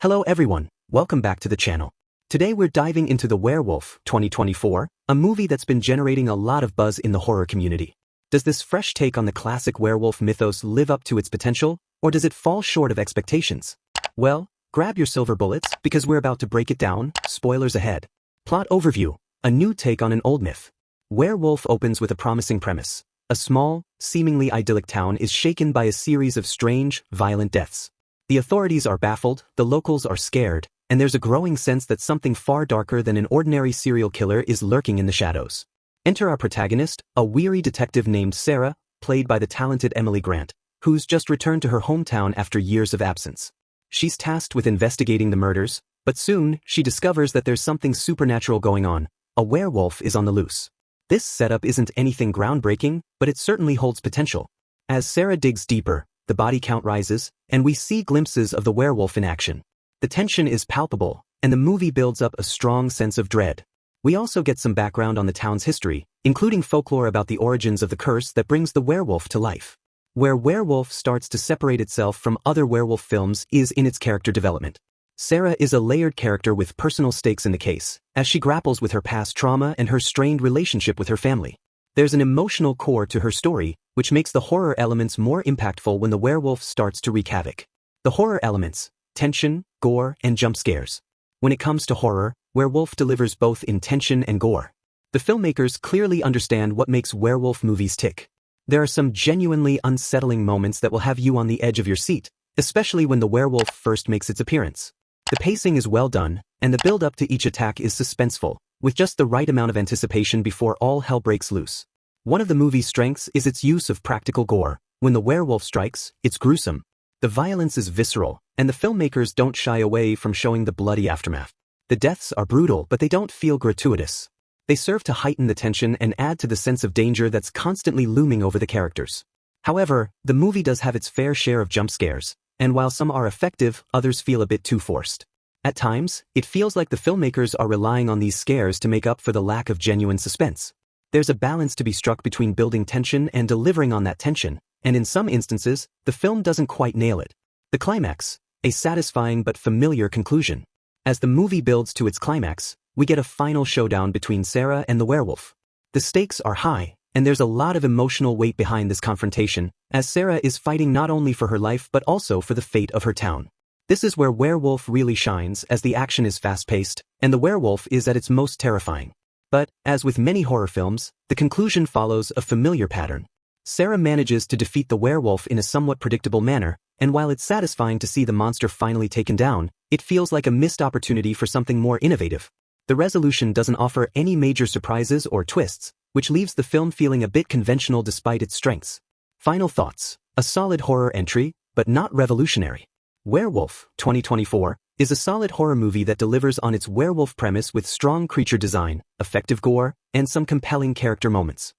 Hello everyone, welcome back to the channel. Today we're diving into the Werewolf 2024, a movie that's been generating a lot of buzz in the horror community. Does this fresh take on the classic werewolf mythos live up to its potential, or does it fall short of expectations? Well, grab your silver bullets because we're about to break it down, spoilers ahead. Plot overview, a new take on an old myth. Werewolf opens with a promising premise. A small, seemingly idyllic town is shaken by a series of strange, violent deaths. The authorities are baffled, the locals are scared, and there's a growing sense that something far darker than an ordinary serial killer is lurking in the shadows. Enter our protagonist, a weary detective named Sarah, played by the talented Emily Grant, who's just returned to her hometown after years of absence. She's tasked with investigating the murders, but soon she discovers that there's something supernatural going on. A werewolf is on the loose. This setup isn't anything groundbreaking, but it certainly holds potential. As Sarah digs deeper, the body count rises, and we see glimpses of the werewolf in action. The tension is palpable, and the movie builds up a strong sense of dread. We also get some background on the town's history, including folklore about the origins of the curse that brings the werewolf to life. Where Werewolf starts to separate itself from other werewolf films is in its character development. Sarah is a layered character with personal stakes in the case, as she grapples with her past trauma and her strained relationship with her family. There's an emotional core to her story, which makes the horror elements more impactful when the werewolf starts to wreak havoc. The horror elements: tension, gore, and jump scares. When it comes to horror, Werewolf delivers both in tension and gore. The filmmakers clearly understand what makes werewolf movies tick. There are some genuinely unsettling moments that will have you on the edge of your seat, especially when the werewolf first makes its appearance. The pacing is well done, and the build-up to each attack is suspenseful, with just the right amount of anticipation before all hell breaks loose. One of the movie's strengths is its use of practical gore. When the werewolf strikes, it's gruesome. The violence is visceral, and the filmmakers don't shy away from showing the bloody aftermath. The deaths are brutal, but they don't feel gratuitous. They serve to heighten the tension and add to the sense of danger that's constantly looming over the characters. However, the movie does have its fair share of jump scares, and while some are effective, others feel a bit too forced. At times, it feels like the filmmakers are relying on these scares to make up for the lack of genuine suspense. There's a balance to be struck between building tension and delivering on that tension, and in some instances, the film doesn't quite nail it. The climax, a satisfying but familiar conclusion. As the movie builds to its climax, we get a final showdown between Sarah and the werewolf. The stakes are high, and there's a lot of emotional weight behind this confrontation, as Sarah is fighting not only for her life but also for the fate of her town. This is where Werewolf really shines, as the action is fast-paced, and the werewolf is at its most terrifying. But, as with many horror films, the conclusion follows a familiar pattern. Sarah manages to defeat the werewolf in a somewhat predictable manner, and while it's satisfying to see the monster finally taken down, it feels like a missed opportunity for something more innovative. The resolution doesn't offer any major surprises or twists, which leaves the film feeling a bit conventional despite its strengths. Final thoughts: a solid horror entry, but not revolutionary. Werewolf 2024 is a solid horror movie that delivers on its werewolf premise with strong creature design, effective gore, and some compelling character moments.